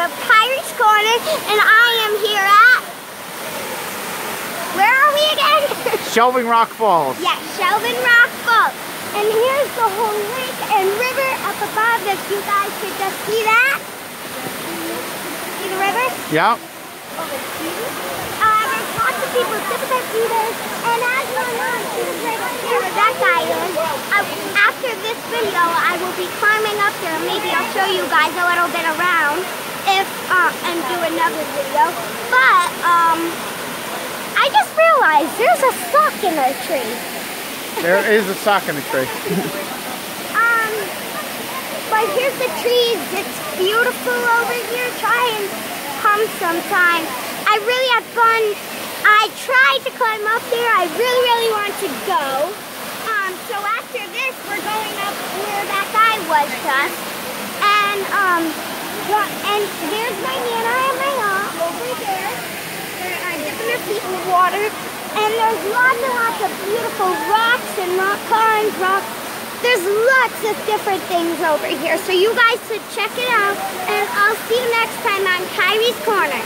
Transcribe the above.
of Kyrie's Corner, and I am here at, where are we again? Shelving Rock Falls. Yeah, Shelving Rock Falls. And here's the whole lake and river up above if you guys could just see that. See the river? Yep. There's lots of people, different eaters, and as you know, he's right up here where that guy is. After this video, I will be climbing up there. Maybe I'll show you guys a little bit around and do another video. But I just realized there's a sock in our tree. There is a sock in the tree. But here's the trees. It's beautiful over here. Try and come sometime. I really had fun. I tried to climb up there. I really want to go. So after this, we're going up where that guy was just. And there's my Nana and my aunt over there. They're dipping their feet in the water. And there's lots and lots of beautiful rocks and rock climbs, rocks. There's lots of different things over here. So you guys should check it out. And I'll see you next time on Kyrie's Corner.